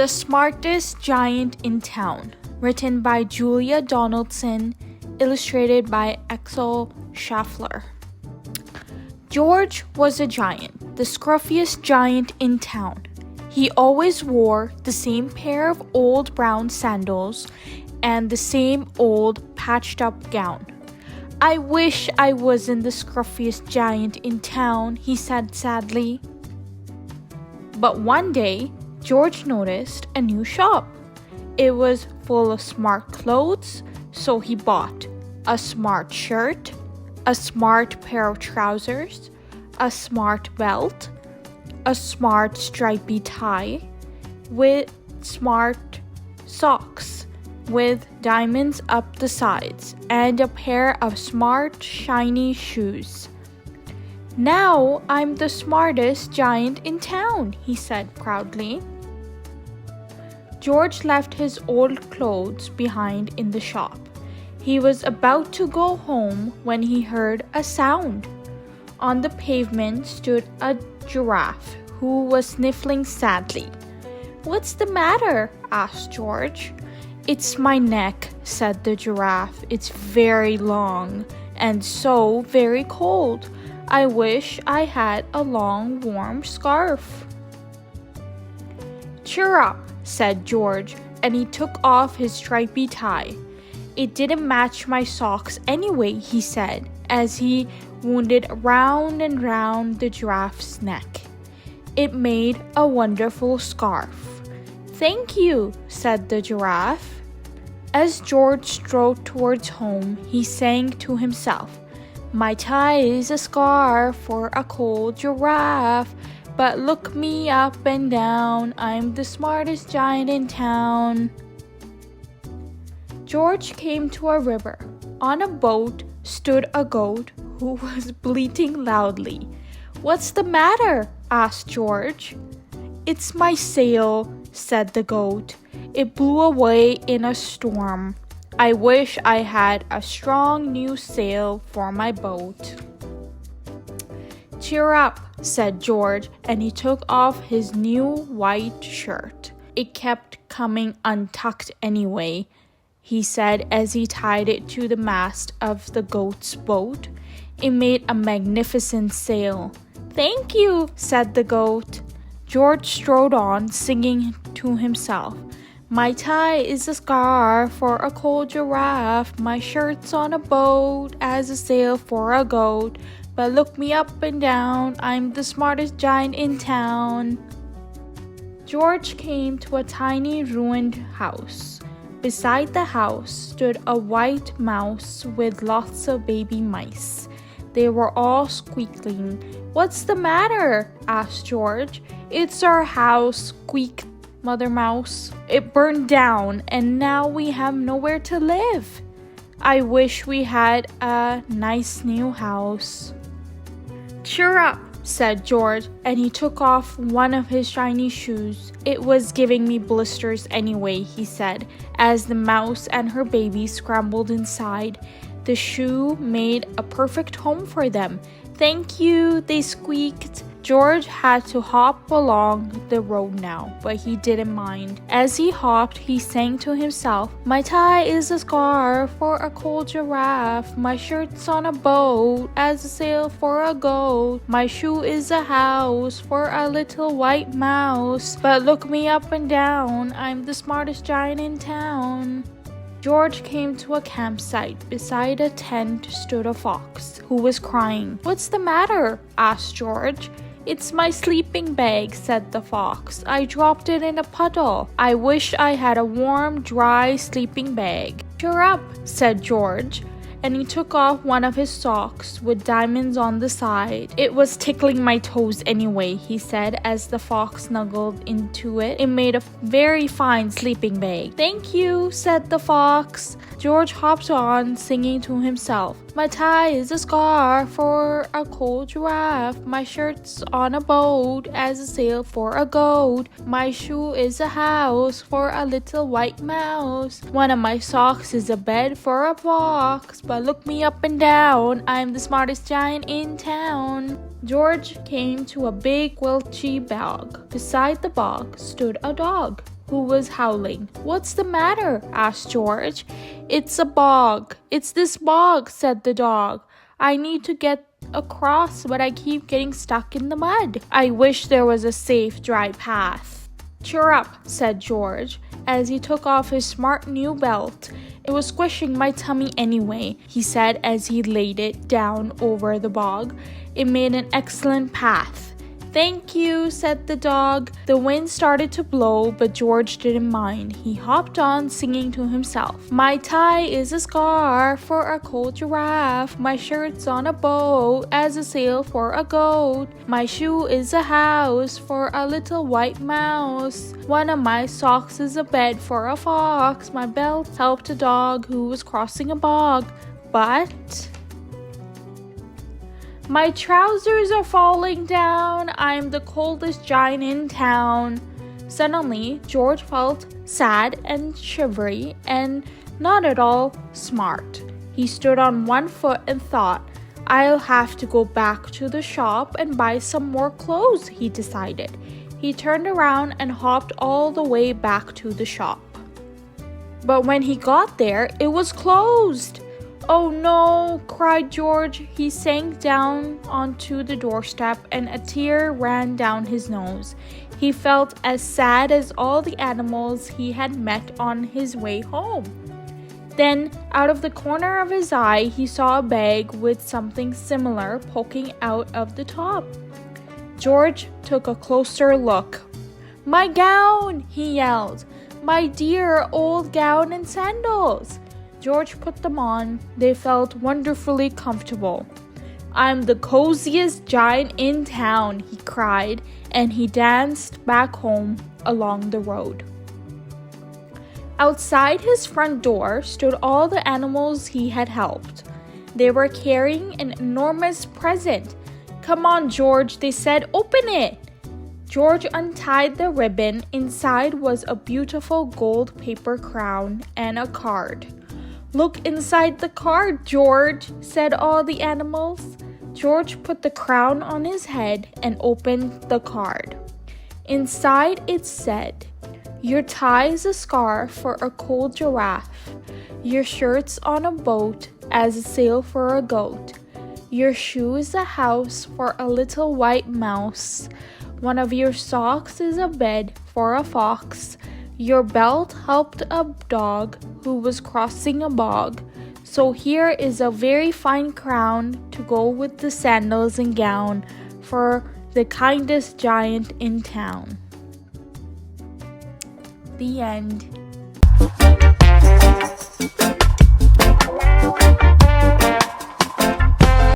The Smartest Giant in Town, written by Julia Donaldson, illustrated by ESL Schaffler. George was a giant, the scruffiest giant in town. He always wore the same pair of old brown sandals and the same old patched-up gown. "I wish I wasn't the scruffiest giant in town," he said sadly. But one day, George noticed a new shop. It was full of smart clothes, so he bought a smart shirt, a smart pair of trousers, a smart belt, a smart stripy tie, with smart socks with diamonds up the sides, and a pair of smart shiny shoes. "Now I'm the smartest giant in town," he said proudly. George left his old clothes behind in the shop. He was about to go home when he heard a sound. On the pavement stood a giraffe who was sniffling sadly. "What's the matter?" asked George. "It's my neck," said the giraffe. "It's very long and so very cold. I wish I had a long, warm scarf." "Cheer up," said George, and he took off his stripy tie. "It didn't match my socks anyway," he said, as he wound it round and round the giraffe's neck. It made a wonderful scarf. "Thank you," said the giraffe. As George strode towards home, he sang to himself, "My tie is a scarf for a cold giraffe. But look me up and down, I'm the smartest giant in town." George came to a river. On a boat stood a goat who was bleating loudly. "What's the matter?" asked George. "It's my sail," said the goat. "It blew away in a storm. I wish I had a strong new sail for my boat." "Cheer up," said George, and he took off his new white shirt. "It kept coming untucked anyway," he said as he tied it to the mast of the goat's boat. It made a magnificent sail. "Thank you," said the goat. George strode on, singing to himself, "My tie is a scarf for a cold giraffe. My shirt's on a boat as a sail for a goat. But look me up and down, I'm the smartest giant in town." George came to a tiny ruined house. Beside the house stood a white mouse with lots of baby mice. They were all squealing. "What's the matter?" asked George. "It's our house," squeaked Mother Mouse. "It burned down and now we have nowhere to live. I wish we had a nice new house." "Cheer up," said George, and he took off one of his shiny shoes. "It was giving me blisters anyway," he said, as the mouse and her baby scrambled inside. The shoe made a perfect home for them. "Thank you," they squeaked. George had to hop along the road now, but he didn't mind. As he hopped, he sang to himself, "My tie is a scarf for a cold giraffe. My shirt's on a boat as a sail for a goat. My shoe is a house for a little white mouse. But look me up and down, I'm the smartest giant in town." George came to a campsite. Beside a tent stood a fox who was crying. "What's the matter?" asked George. "It's my sleeping bag," said the fox. "I dropped it in a puddle. I wish I had a warm, dry sleeping bag." "Cheer up," said George, and he took off one of his socks with diamonds on the side. "It was tickling my toes anyway," he said as the fox snuggled into it. "It made a very fine sleeping bag." "Thank you," said the fox. George hopped on, singing to himself, "My tie is a scarf for a cold giraffe. My shirt's on a boat as a sail for a goat. My shoe is a house for a little white mouse. One of my socks is a bed for a fox. But look me up and down, I'm the smartest giant in town." George came to a big wilty bog. Beside the bog stood a dog. who was howling. "What's the matter?" asked George. "It's a bog. It's this bog," said the dog. "I need to get across, but I keep getting stuck in the mud. I wish there was a safe, dry path." "Cheer up," said George, as he took off his smart new belt. "It was squishing my tummy anyway," he said as he laid it down over the bog. "It made an excellent path." "Thank you," said the dog. The wind started to blow, but George didn't mind. He hopped on, singing to himself. "My tie is a scarf for a cold giraffe. My shirt's on a boat as a sail for a goat. My shoe is a house for a little white mouse. One of my socks is a bed for a fox. My belt helped a dog who was crossing a bog. But my trousers are falling down. I'm the coldest giant in town." Suddenly, George felt sad and shivery and not at all smart. He stood on one foot and thought, "I'll have to go back to the shop and buy some more clothes," he decided. He turned around and hopped all the way back to the shop. But when he got there, it was closed. "Oh no," cried George. He sank down onto the doorstep and a tear ran down his nose. He felt as sad as all the animals he had met on his way home. Then, out of the corner of his eye, he saw a bag with something similar poking out of the top. George took a closer look. "My gown!" he yelled. "My dear old gown and sandals!" George put them on. They felt wonderfully comfortable. "I'm the coziest giant in town," he cried, and he danced back home along the road. Outside his front door stood all the animals he had helped. They were carrying an enormous present. "Come on, George," they said, "open it." George untied the ribbon. Inside was a beautiful gold paper crown and a card. "Look inside the card, George," said all the animals. George put the crown on his head and opened the card. Inside it said, "Your tie is a scarf for a cold giraffe. Your shirt's on a boat as a sail for a goat. Your shoe is a house for a little white mouse. One of your socks is a bed for a fox. Your belt helped a dog who was crossing a bog. So here is a very fine crown to go with the sandals and gown for the kindest giant in town." The end.